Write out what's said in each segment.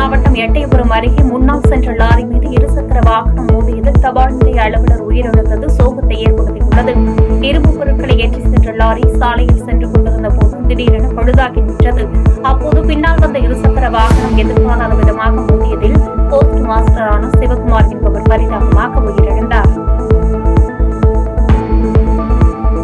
மாவட்டம் எட்டயபுரம் அருகே முன்னால் சென்ற லாரி மீது இருசக்கர வாகனம் மோதியதில் தபால் நிலைய அலுவலர் உயிரிழந்தது சோகத்தை ஏற்படுத்தியுள்ளது. இரும்பு பொருட்களை ஏற்றி சென்ற லாரி சாலையில் சென்று கொண்டிருந்த போது திடீரென பழுதாகி நின்றது. அப்போது பின்னால் வந்த இருசக்கர வாகனம் எதிர்பாராத விதமாக மோதியதில் போஸ்ட் மாஸ்டரான சிவகுமார் என்பவர் பரிதாபமாக உயிரிழந்தார்.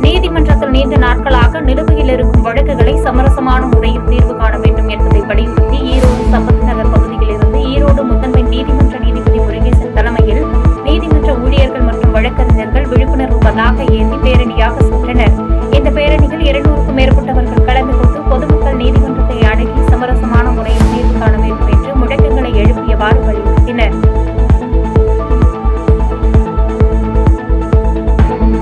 நீதிமன்றத்தில் நீண்ட நாட்களாக நிலுவையில் இருக்கும் வழக்குகளை சமரசமான முறையில் தீர்வு காண வேண்டும் என்பதை வலியுறுத்தி ஈரோடு சம்பத் நகர் பகுதியில் இருந்து ஈரோடு முதன்மை நீதிமன்ற நீதிபதி முருகேசன் தலைமையில் நீதிமன்ற ஊழியர்கள் மற்றும் வழக்கறிஞர்கள் விழிப்புணர்வு பதாக ஏந்தி பேரணியாக சென்றனர். இந்த பேரணியில் 200க்கும் மேற்பட்டவர்கள் கலந்து கொண்டு பொதுமக்கள் நீதிமன்றத்தை அணுகி சமரசமான முறையில் தீர்வு காண வேண்டும் என்று முழக்கங்களை எழுப்பியவாறு வலியுறுத்தினர்.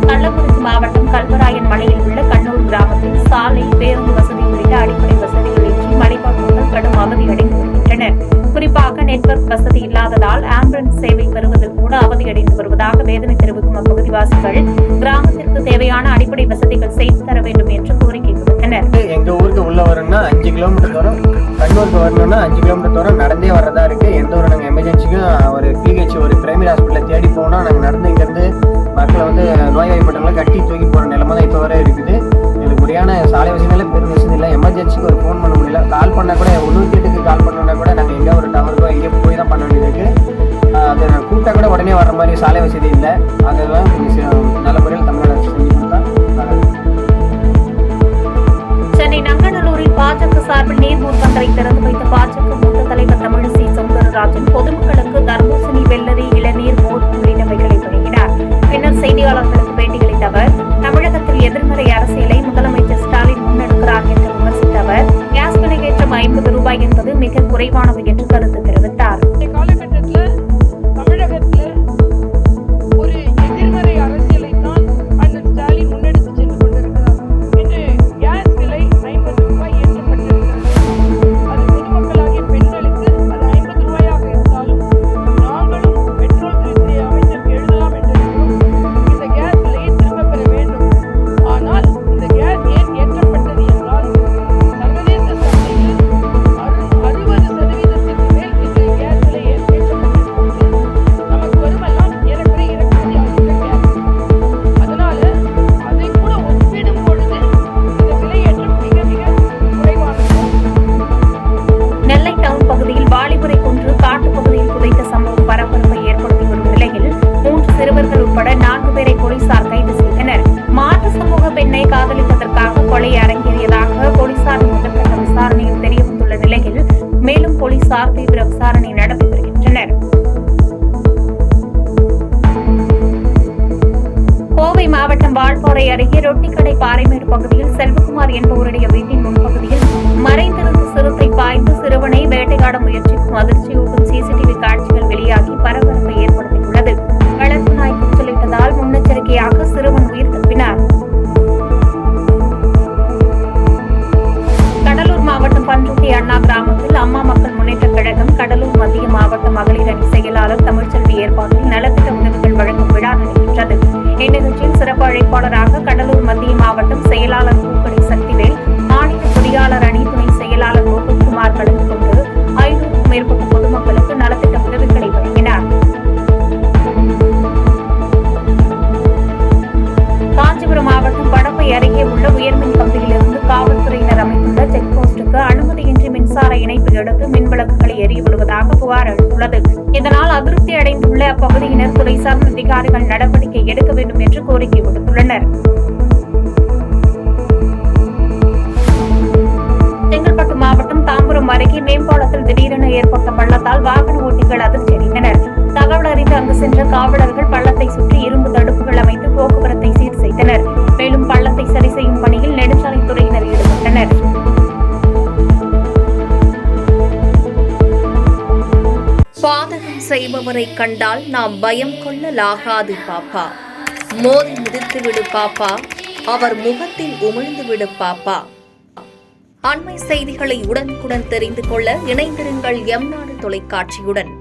கள்ளக்குறிச்சி மாவட்டம் கல்வராயன் மலையில் உள்ள கண்ணூர் கிராமத்தில் சாலை, பேருந்து வசதி உள்ளிட்ட அடிப்படை வசதிகள் இன்றி மலைவாழ் மக்கள் கடும் அவதியடைந்து வருகின்றனர். குறிப்பாக நெட்வொர்க் வசதி இல்லாததால் ஆம்புலன்ஸ் சேவை பெறுவதில் கூட அவதியடைந்து வருவதாக வேதனை தெரிவிக்கும் அப்பகுதிவாசிகள் கிராமத்திற்கு தேவையான அடிப்படை வசதிகள் செய்து தர வேண்டும் என்று கோரிக்கை விடுத்தனர். எங்க ஊருக்கு உள்ள வரணும்னா 5 கிலோமீட்டர் தூரம், கண்ணூருக்கு வரணும்னா 5 கிலோமீட்டர் தூரம் நடந்தே வரதா இருக்கு. எந்த ஒரு நாங்கள் எமர்ஜென்சிக்கும் ஒரு பிஹெச் ஒரு பிரைமரி ஹாஸ்பிட்டலை தேடி போனால் நாங்கள் நடந்து இங்கிருந்து மக்களை நோய்வாய்ப்பட்டவங்களை கட்டி தூக்கி போகிற நிலைமை தான் இப்போ வரை இருக்குது. எங்களுக்கு முறையான சாலை வசதிகளை பெரும் வசதி இல்லை. எமர்ஜென்சிக்கு ஒரு ஃபோன் பண்ண முடியல. கால் பண்ணால் கூட 108க்கு கால் பண்ணோன்னா கூட நாங்கள் எங்கே ஒரு டவருக்கோ எங்கேயோ போய் தான் பண்ண வேண்டியது இருக்குது. அதை கூப்பிட்டா கூட உடனே வர்ற மாதிரி சாலை வசதி இல்லை. அதெல்லாம் நல்ல முறையில் தமிழ்நாடு அரசு செஞ்சு கொடுத்தா நல்லது. சென்னை நங்கநல்லூரில் பாஜக சார்பில் நீர்மூர் பந்தரை திறந்து வைத்த பாஜக மூத்த தலைவர் தமிழிசை சவுந்தரராஜன் பொதுமக்களுக்கு தர்பூசணி, வெள்ளரி, இளநீர், மோர் உள்ளிட்டவைகளை வழங்கினார். பின்னர் செய்தியாளர்களுக்கு பேட்டியளித்த அவர் தமிழகத்தில் எதிர்மறை அரசியலை முதலமைச்சர் ஸ்டாலின் முன்னெடுக்கிறார் என்று விமர்சித்த அவர் கேஸ் விலை ஏற்றம் 50 ரூபாய் என்பது மிக குறைவானது என்று கருத்து தெரிவித்தார். தீவிர விசாரணை நடத்தி வருகின்றனர். கோவை மாவட்டம் வால்பாறை அருகே ரொட்டிக்கடை பாறைமேடு பகுதியில் செல்வகுமார் என்பவருடைய வீட்டின் முன்பகுதியில் மறைந்திருந்து சிறுத்தை பாய்ந்து சிறுவனை வேட்டையாட முயற்சிக்கும் அதிர்ச்சியூட்டும் சிசிடிவி காட்சிகள் வெளியாகி பரபரப்பை ஏற்படுத்தியுள்ளது. வளர்ப்பு நாய் கூச்சலிட்டதால் முன்னெச்சரிக்கையாக சிறுவன் உயிர் தப்பினார். கடலூர் மாவட்டம் பண்ருட்டி அண்ணா கிராமத்தில் அம்மா மக்கள் முன்னேற்றக் கழகம் கடலூர் மத்திய மாவட்ட மகளிர் அணி செயலாளர் தமிழ்ச்செல்வி ஏற்பாட்டில் நலத்திட்ட உதவிகள் வழங்கும் விழா நடைபெற்றது. இந்நிகழ்ச்சியில் சிறப்பு அழைப்பாளராக கடலூர் மத்திய மாவட்டம் செயலாளர் பூக்கடை சக்திவேல், மாநில பொறியாளர் அணி துணை செயலாளர் கோகுல்குமார் கலந்து கொண்டு 500க்கும் மேற்பட்ட பொதுமக்களுக்கு நலத்திட்ட உதவிகளை வழங்கினார். காஞ்சிபுரம் மாவட்டம் படப்பை அருகே உள்ள உயர்மின் கம்பியிலிருந்து காவல்துறையினர் அமைத்துள்ள செக் போஸ்டுக்கு அனுமதியின்றி மின்சார இணைப்பு எடுத்து மின்விளக்குகளை எரியவிடுவதாக புகார் அளித்துள்ளது. இதனால் அதிருப்தி அடைந்துள்ள அப்பகுதியினர் துறை சார்ந்த அதிகாரிகள் நடவடிக்கை எடுக்க வேண்டும் என்று கோரிக்கை விடுத்துள்ளனர். செங்கல்பட்டு மாவட்டம் தாம்பரம் அருகே மேம்பாலத்தில் திடீரென ஏற்பட்ட பள்ளத்தால் வாகன ஓட்டிகள் அதிர்ச்சி அடைந்தனர். தகவல் அறிந்து அங்கு சென்ற காவலர்கள் பள்ளத்தை சுற்றி இரும்பு தடுப்புகள் அமைத்து போக்குவரத்தை சீர் செய்தனர். மேலும் பள்ளத்தை சரி செய்யும் பணியில் நெடுஞ்சாலைத்துறையினர் ஈடுபட்டனர். பாதகம் செய்பவரை கண்டால் நாம் பயம் கொள்ளலாகாது பாப்பா. மோதி மிதித்து விடு பாப்பா, அவர் முகத்தில் உமிழ்ந்து விடு பாப்பா. அண்மை செய்திகளை உடனுக்குடன் தெரிந்து கொள்ள இணைந்திருங்கள் எம் நாடு தொலைக்காட்சியுடன்.